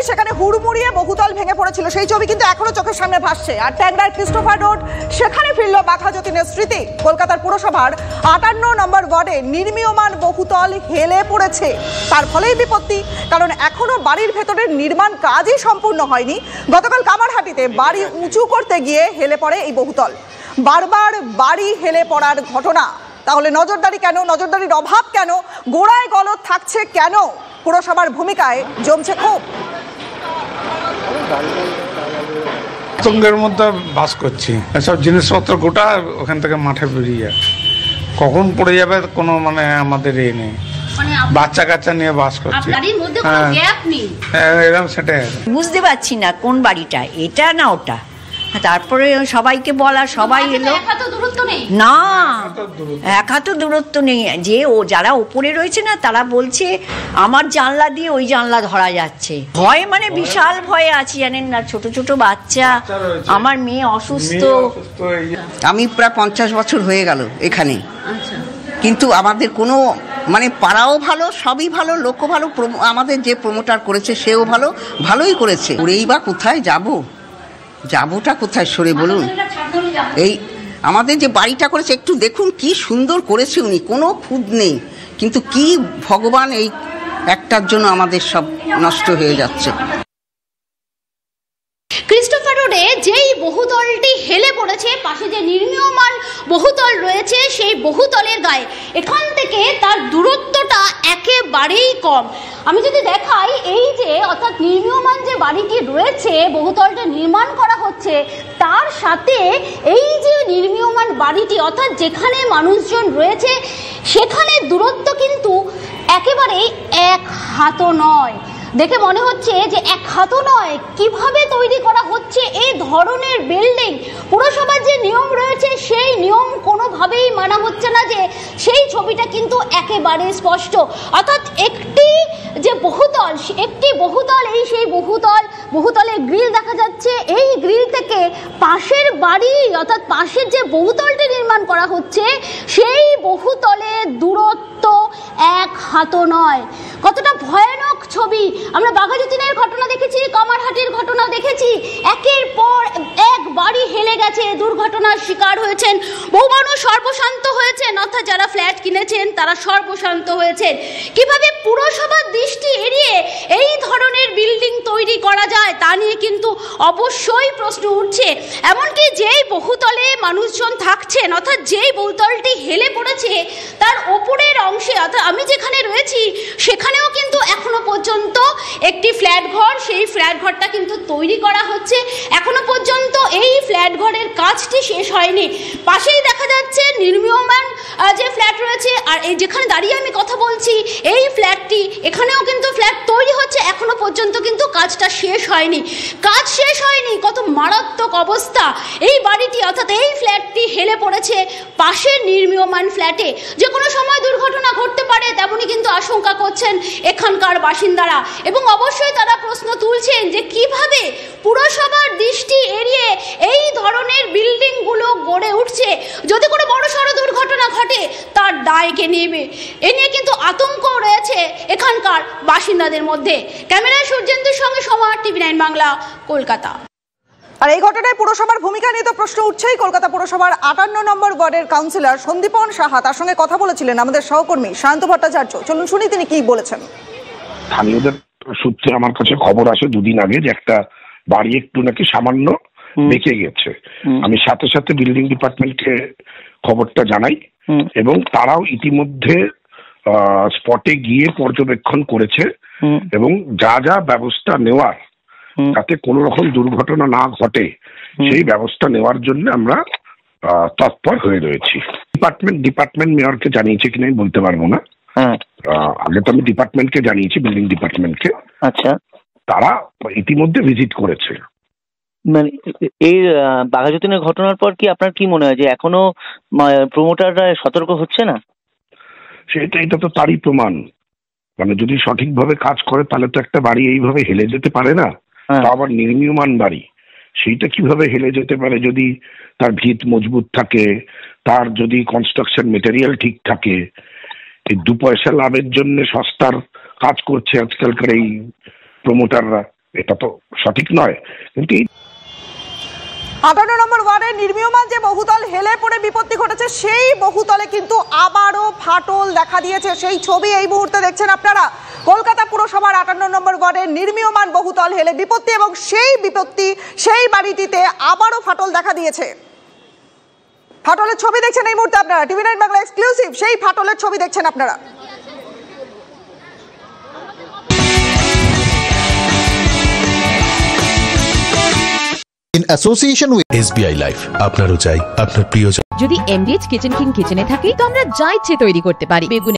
সেখানে হুড়মুড়িয়ে বহুতল ভেঙে পড়েছিল, সেই ছবি কিন্তু এখনো চোখের সামনে ভাসছে। আর ট্যাংরার ক্রিস্টোফার রোড, সেখানে ফিরল বাঘা যতীনের স্মৃতি। কলকাতার পুরসভার 58 নম্বর ওয়ার্ডে নির্মীয়মান বহুতল হেলে পড়েছে। তার ফলেই বিপত্তি, কারণ এখনো বাড়ির ভেতরের নির্মাণ কাজই সম্পূর্ণ হয়নি। গতকাল কামারহাটিতে বাড়ি উঁচু করতে গিয়ে হেলে পড়ে এই বহুতল। বারবার বাড়ি হেলে পড়ার ঘটনা। তাহলে নজরদারি কেন? নজরদারির অভাব কেন? গোড়ায় গলদ থাকছে কেন? পুরসভার ভূমিকায় জমছে ক্ষোভ। আতঙ্কের মধ্যে বাস করছি, এসব জিনিসপত্র গোটা ওখান থেকে মাঠে বেরিয়ে যায়, কখন পড়ে যাবে কোনো মানে আমাদের এ নেই। বাচ্চা কাচ্চা নিয়ে বাস করছি, এরকম সেটাই বুঝতে পারছি না কোন বাড়িটা, এটা না ওটা। তারপরে সবাইকে বলা, সবাই এলো না, এক হাতও দূরত্ব নেই। যে ও যারা ওপরে রয়েছে না, তারা বলছে আমার জানলা দিয়ে ওই জানলা ধরা যাচ্ছে। ভয় মানে বিশাল ভয়ে আছি, জানেন না, ছোট ছোট বাচ্চা, আমার মেয়ে অসুস্থ। আমি প্রায় 50 বছর হয়ে গেল এখানে, কিন্তু আমাদের কোনো মানে পাড়াও ভালো, সবই ভালো, লোকও ভালো। আমাদের যে প্রমোটার করেছে সেও ভালোই করেছে। ওরেই বা কোথায় যাবোটা কোথায় সরে বলুন? এই আমাদের যে বাড়িটা করেছে, একটু দেখুন কি সুন্দর করেছে উনি, কোনো খুঁত নেই। কিন্তু কি ভগবান, এই একটার জন্য আমাদের সব নষ্ট হয়ে যাচ্ছে। ক্রিস্টোফার রোডে যেই বহুতলটি হেলে পড়েছে, পাশে যে নির্মীয়মান বহুতল রয়েছে, সেই বহুতলের গায়ে এখান থেকে তার দূরত্বটা একেবারেই কম। আমি যদি দেখাই, এই যে অর্থাৎ নির্মীয়মান যে বাড়িটি রয়েছে, বহুতলটা নির্মাণ করা হচ্ছে, তার সাথে এই যে নির্মীয়মান বাড়িটি অর্থাৎ যেখানে মানুষজন রয়েছে, সেখানে দূরত্ব কিন্তু একেবারেই এক হাতও নয়। দেখে মনে হচ্ছে যে এক হাতও নয়। কিভাবে তৈরি করা হচ্ছে এই ধরনের বিল্ডিং? পুরসভার যে নিয়ম রয়েছে, সেই নিয়ম কোনোভাবেই মানা হচ্ছে না, যে সেই ছবিটা কিন্তু একেবারে স্পষ্ট। অর্থাৎ একটি বহুতল, এই সেই বহুতলের গ্রিল দেখা যাচ্ছে। এই গ্রিল থেকে পাশের বাড়ি অর্থাৎ পাশের যে বহুতলটি নির্মাণ করা হচ্ছে, সেই বহুতলের দূরত্ব এক হাতও নয়। কতটা ভয়ানক ছবি! আমরা বাঘা যতীনের ঘটনা দেখেছি, কামারহাটির ঘটনা দেখেছি। একের পর এক বাড়ি হেলে গেছে, দুর্ঘটনার শিকার হয়েছেন বহু মানুষ, সর্বশান্ত হয়েছেন, অর্থাৎ যারা ফ্ল্যাট কিনেছেন তারা সর্বশান্ত হয়েছেন। কিভাবে পুরসভার দৃষ্টি এড়িয়ে এই ধরনের বিল্ডিং তৈরি করা যায়, তা নিয়ে কিন্তু অবশ্যই প্রশ্ন উঠছে। এমনকি যেই বহুতলে মানুষজন থাকছেন, অর্থাৎ যেই বহুতলটি হেলে পড়েছে, তার ওপরের অংশে অর্থাৎ আমি যেখানে রয়েছি, সেখানেও কিন্তু এখনো পর্যন্ত একটি ফ্ল্যাট ঘর, সেই ফ্ল্যাট ঘরটা কিন্তু তৈরি করা হচ্ছে। এখনো পর্যন্ত এই ফ্ল্যাট ঘরের কাজটি শেষ হয়নি। পাশেই দেখা যাচ্ছে নির্মীয়মান যে ফ্ল্যাট রয়েছে, আর এই যেখানে দাঁড়িয়ে আমি কথা বলছি, এই ফ্ল্যাটটি, এখানেও কিন্তু ফ্ল্যাট তৈরি হচ্ছে। এখনো পর্যন্ত কিন্তু কাজটা শেষ হয়নি। কত মারাত্মক অবস্থা এই বাড়িটি, অর্থাৎ এই ফ্ল্যাটটি হেলে পড়েছে পাশের নির্মীয়মান ফ্ল্যাটে। যে কোনো সময় দুর্ঘটনা ঘটতে পারে, তেমনই কিন্তু আশঙ্কা করছেন এখানকার বাসিন্দারা। এবং অবশ্যই তারা প্রশ্ন তুলছেন যে কিভাবে পুরসভার দৃষ্টি এড়িয়ে এই ধরনের বিল্ডিংগুলো গড়ে উঠছে। যদি কোনো বড়সড় দুর্ঘটনা ঘটে, তার দায় কে নেবে? এ নিয়ে কিন্তু আতঙ্ক রয়েছে এখানকার বাসিন্দাদের মধ্যে। ক্যামেরায় সূর্যেন্দুর সঙ্গে সময়, TV9 বাংলা, কলকাতা। আর এই ঘটনায় পুরসভার ভূমিকা নিয়ে তো প্রশ্ন উঠছেই। কলকাতা পুরসভার 58 নম্বর ওয়ার্ডের কাউন্সিলর সন্দীপন সাহা, তার সঙ্গে কথা বলেছিলেন আমাদের সহকর্মী সায়ন্ত ভট্টাচার্য। চলুন শুনি তিনি কি বলেছেন। স্থানীয়দের সূত্রে আমার কাছে খবর আসে দুদিন আগে যে একটা বাড়ি একটু নাকি সামান্য বেঁকে গেছে। আমি সাথে সাথে বিল্ডিং ডিপার্টমেন্টকে খবরটা জানাই এবং তারাও ইতিমধ্যে স্পটে গিয়ে পর্যবেক্ষণ করেছে এবং যা ব্যবস্থা নেওয়ার, যাতে কোনো রকম দুর্ঘটনা না ঘটে, সেই ব্যবস্থা নেওয়ার জন্য আমরা তৎপর হয়ে রয়েছি। ডিপার্টমেন্ট মেয়রকে জানিয়েছে কিনা আমি বলতে পারবো না। আগে তো আমি ডিপার্টমেন্টকে জানিয়েছি, বিল্ডিং ডিপার্টমেন্টকে। আচ্ছা, তারা ইতিমধ্যে ভিজিট করেছে। মানে এই বাঘা যতীনের ঘটনার পর কি আপনার কি মনে হয় যে এখনো প্রমোটাররা সতর্ক হচ্ছে না? এটা তো তারই প্রমাণ। মানে যদি সঠিকভাবে কাজ করে, তাহলে তো একটা বাড়ি এইভাবে হেলে যেতে পারে না। তা আবার নির্মীয়মান বাড়ি, সেইটা কিভাবে হেলে যেতে পারে? যদি তার ভিত মজবুত থাকে, তার যদি কনস্ট্রাকশন মেটেরিয়াল ঠিক থাকে। এই 2 পয়সা লাভের জন্য সস্তার কাজ করছে আজকালকার এই প্রমোটাররা, এটা তো সঠিক নয়। কিন্তু 58 নম্বর ওয়ার্ডে নির্মীয়মান যে বহুতল হেলে পড়ে বিপত্তি ঘটেছে, সেই বহুতলে কিন্তু আবারও ফাটল দেখা দিয়েছে। সেই ছবি এই মুহূর্তে দেখছেন আপনারা। কলকাতা পুরসভার 58 নম্বর ওয়ার্ডে নির্মীয়মান বহুতল হেলে বিপত্তি, এবং সেই বিপত্তি সেই বাড়িটিতে আবারও ফাটল দেখা দিয়েছে। ফাটলের ছবি দেখছেন এই মুহূর্তে আপনারা, টিভি 9 বাংলা এক্সক্লুসিভ সেই ফাটলের ছবি দেখছেন আপনারা। In association with SBI Life, আপনারও চাই আপনার প্রিয়। যদি এমডিএইচ কিচেন কিং কিচেনে থাকি তো আমরা যা ইচ্ছে তৈরি করতে পারি। বেগুন